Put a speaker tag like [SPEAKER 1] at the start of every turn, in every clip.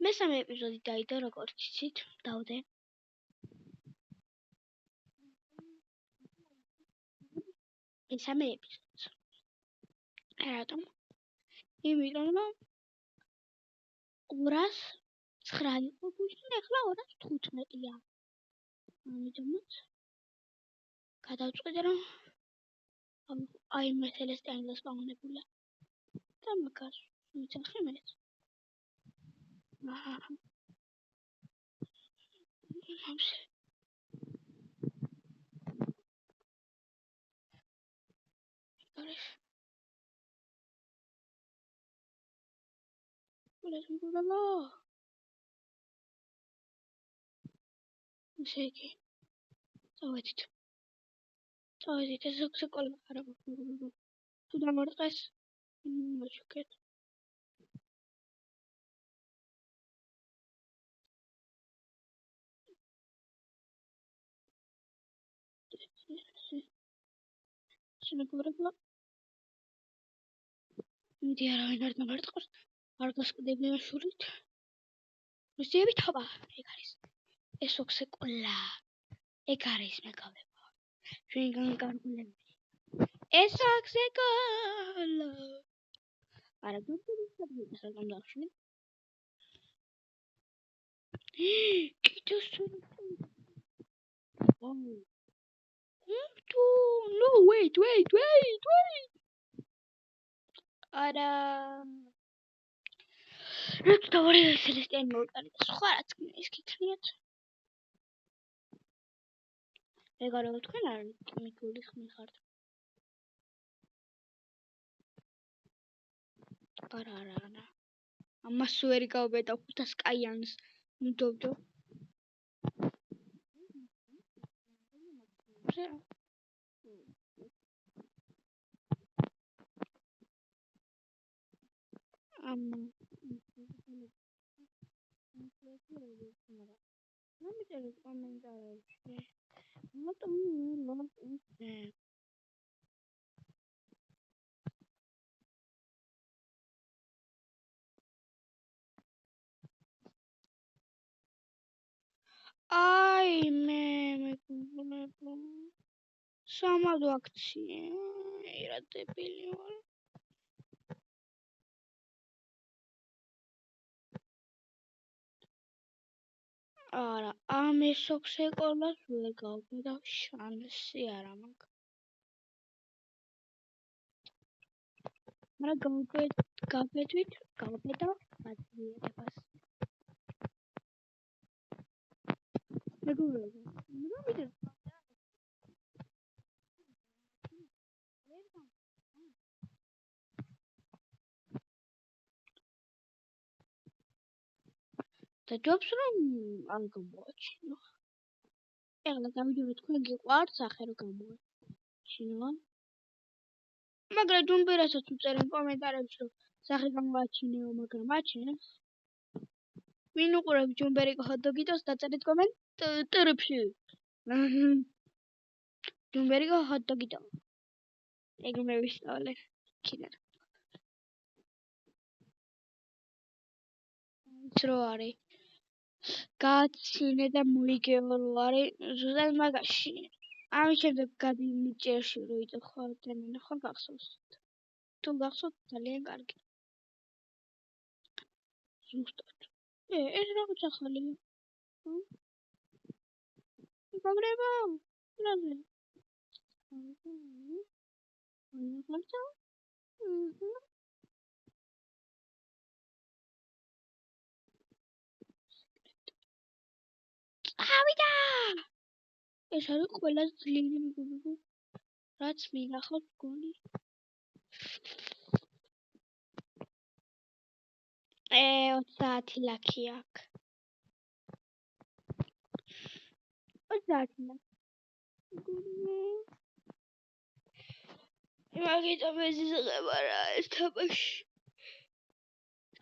[SPEAKER 1] მესამე ეპიზოდი დაიდო, როგორც იცით, დავდე. მესამე ეპიზოდს. რატომ? იმიტომ რომ 209 იყო გუშინ, ახლა 215-ია. ამიტომაც გადავწყვიტე რომ აი მე სელესტიანელს პაუნებულა. და მაგას ვიცახე მეც. Seki. Წავედით. ეს სკოლა არა გვაქვს. თუ დამარყეს, მოჩუქეთ. შემეგობრებო. მიდი არავინ არ დამარყოს. არ გასკდები შურით. მისიები თობა. ეგ არის. ეს ოქსეკოლა. ეგ არის მეგობრებო. ჩვენგან კარგულები. ეს ოქსეკოლა. არა გასკდები საგან დავშნი. კიდევ სულ. No, wait. Არა. რაც დავარი სელესტიანი მოვიტანე და სხვა რაც ის გიქნიათ. ეგარო თქვენ არ მიგული ხმიხართ. არა. ამას ვერი გავბედა 500 კაიანს. ნუდოვდო. ნამიწერე კომენტარებში. აი მე მეგობრებო. სამადო აქცია. რა დებილი ვარ. არა, ამ ეს ოქსეკოლას ვერ გავბედა შანსი არა მაქვს. მაგრამ გავბედვით, გავბედა გაძლიერებას. მეგობრებო, მივიდეთ. და ჯობს რომ არ გამოაჩინო. ეგლა გამიჯობე თქვენ გიყვართ სახე რომ გამოაჩინო. მაგრამ ჯუმბირასაც უწერენ კომენტარებში რომ სახე გამოაჩინეო, მაგრამ აჩინებს. ვინ უყურებს ჯუმბერიკო ჰოტდოგიტოს დაწერეთ კომენტარებში. ჯუმბერიკო ჰოტდოგიტო. ეგ მე ვისწავლე. კიდე. რო არის. გაცინე და მოიგეო რო არის. ზუსტად მაგაში. ამის შემდეგ გადიმიჭერში რო იწახო თემენ ხო გახსოვს. თუ გახსოვთ ძალიან კარგი. ზუსტად. ეს რაღაც ახალია. მეგობრებო, რაზე? ავიდა! ეს არის ყველაზე ძლიერი მეგობრებო. რაც მინახავს გონი. 30 ლაქი აქვს. 30 ლაქი. მაგიტო მეზიზღება რა ეს თამაში.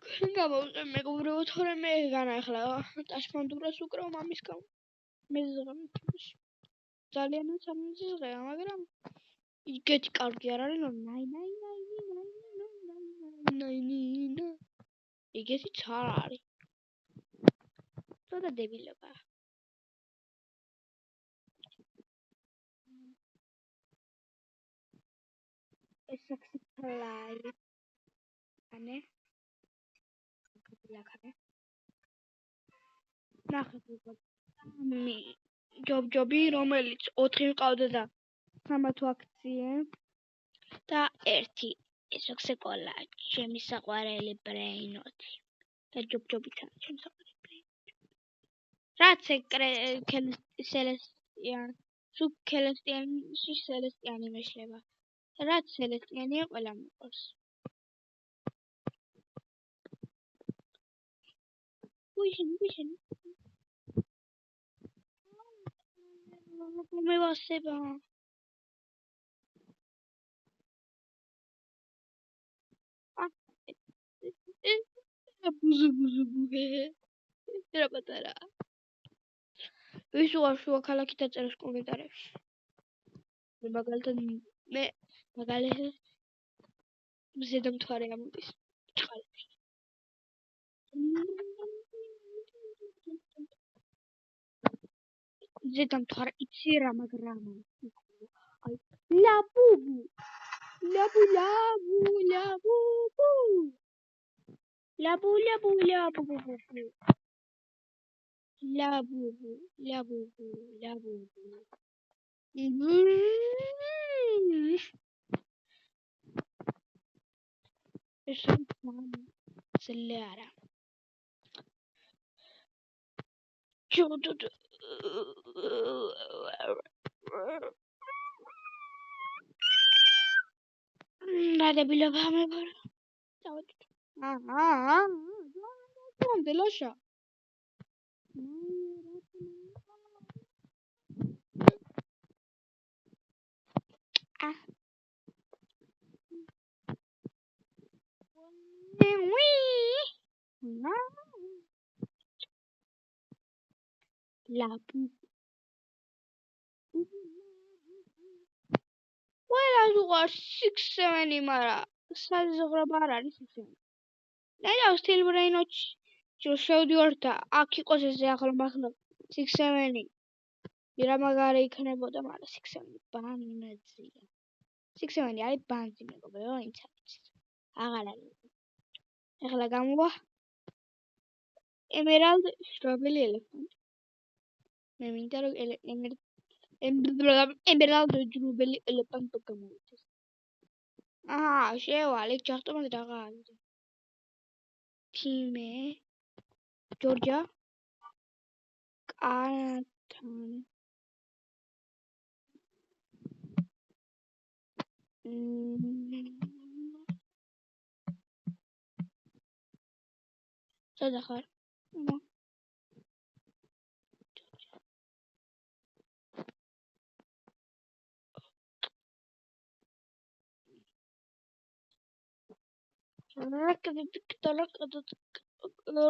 [SPEAKER 1] თქვენ გამოვიყე მეგობრებო, თორემ მე განახლა ტაშფანდურას უკრავ მამის გამო. მეზიზღება თამაში. ძალიანაც არ მეზიზღება, მაგრამ იგეთი კარგი არ არის, ნაი. ეგეთი არ არის. ცოტა დებილობა. ეს საქსიფლაი. ანე. ლაკანე. ნახეთ უკვე. ჯობჯობი, რომელიც 4 მყავდა და 3 აქციე და 1 ეს ოქსეკოლა, ჩემი საყვარელი ბრეინოთი. და ჯობჯობიც არის ჩემი საყვარელი ბრეინოთი. რაც სელესტიან, სულ სელესტიანი მეშლება. რაც სელესტიანია, ყველა მიყვარს. ვიშენ. მევასება. ბუზუ. რა პატარა. ვის უყურს შუა ქალაქი დაწეროს კომენტარებში. მაგალითად მე ზედამთვარე ამოდის ჩხალებში. ზედამთვარე იცი რა მაგრამ აი ლაბუბუ ეს ზლარა ჯოდოდ ნადებილობა მეგობრებო დავით დელაშა ლაპუ ყველა ზუღარ 6-7 მარა საზღვრება არ არის 6-7 და სტილ ბრეინოჩი შევდივარ და აქ იყოს ესე ახლო 6-7 ირა მაგარი იქნებოდა მაგრამ 6-7 ბანზია 6-7 არის ბანზი მეგობრებო ვინც არის აღარ არის ეხლა გამოვა ემერალდ შრობელი ელეფანტი მე მინდა რომ ემერალდ ჯრუბელი ელეფანტი გამოვიდეს შევალე ჯახტომად რაღა არის თიმე ჯორჯია კათან სადა ხარ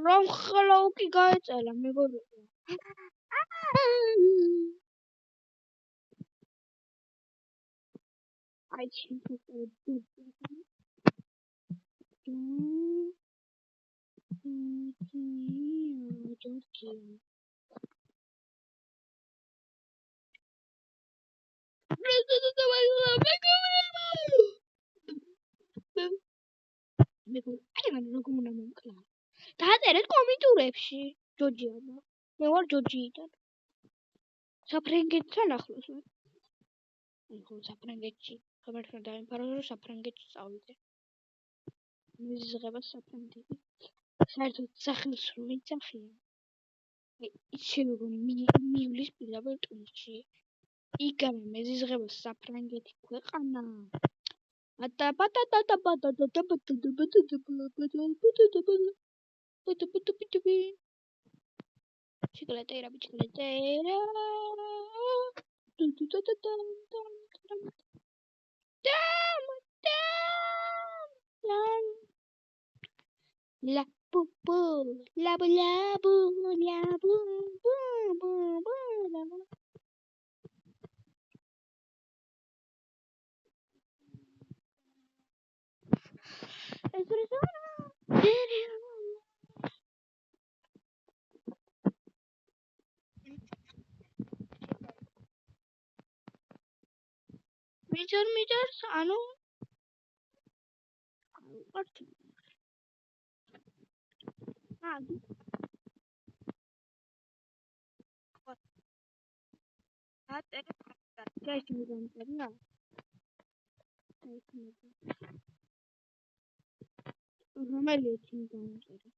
[SPEAKER 1] რომ ხლოუკი გაეწელა მეგობრებო აი ჩემს დააწერეთ კომენტურებში ჯოჯიამა მე ვარ ჯოჯიიდან საფრანგეთთან ახლოს ვარ ხო საფრანგეთში ხომერთან დაიმფარო რომ საფრანგეთში წავიდე მეზღება საფრანგეთი საერთოდ სახელს რო ვინცახია იცი რომ მიulis პირდაპირ ტუნისში იგავე მეზღება საფრანგეთი ქვეყანა Chicletera, bicicletera. La bu bu, la bu la bu, la bu bu bu bu la bu. მიძორს, ანუ ვართ. რომელი ექიმი გამომწერა?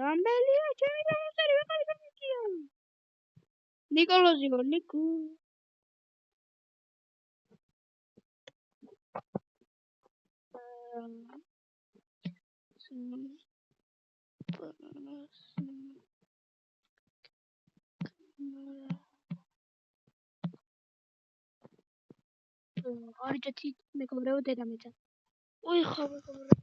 [SPEAKER 1] რომელი ექიმი გამომწერა? ვიყავი გამიქია. ნიკოლოზი ვარ, ნიკო. ორჯეთი მეგობრებო დედამიწა. უი ხო მეგობრებო.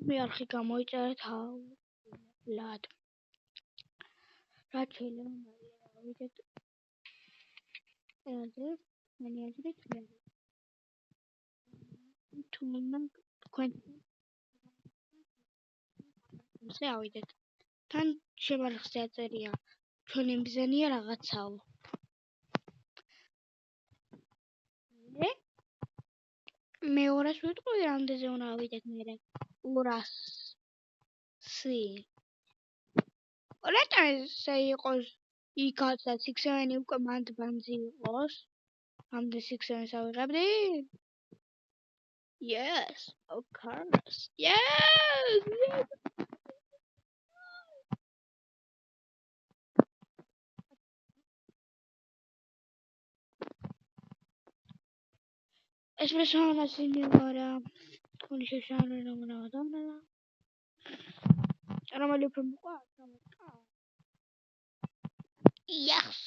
[SPEAKER 1] მე არხი გამოიწერეთ ლად. რა შეიძლება ვიდეთ. ესე მენი აზრით მე. თუმცა თქვენ ისე ავიდეთ. თან შემარხზე აწერია. ჩვენი მიზანია რაღაცაო. მე 200 ვიტყვი რამდენზე უნდა ავიდეთ მე 200 რატო იყოს იქაცა 6-7 უკვე მანდ ბანძი იყოს ამდენ 6-7-ს ავიღებდი yes of course yes ეს მესამე სინიორა თქვენი შეშალებაა მონავადანა რომელი უფრო მოყავს yes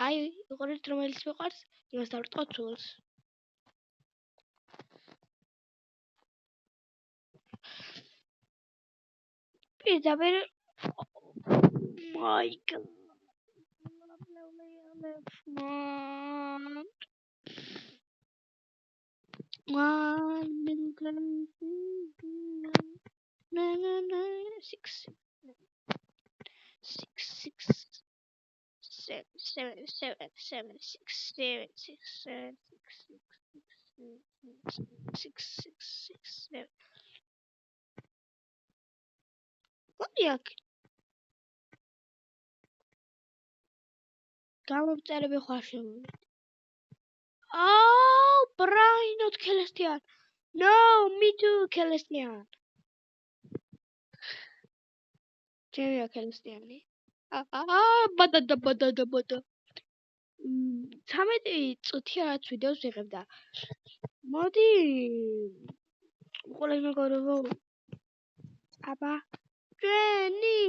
[SPEAKER 1] აი როგორ რომელიც მიყვარს იმას დავტყოთ სულს პირდაპირ my god one million 6 Як? გამომწერები ხარშემოვიდეთ. Oh, Brian, not Celestian. No, me too, Celestian. Cherry Celestian. Bada. Სამეტი წუთი რაც ვიდეოს ვიღებდა. მოდი. უყურე მეგობრებო. აბა. Jenny.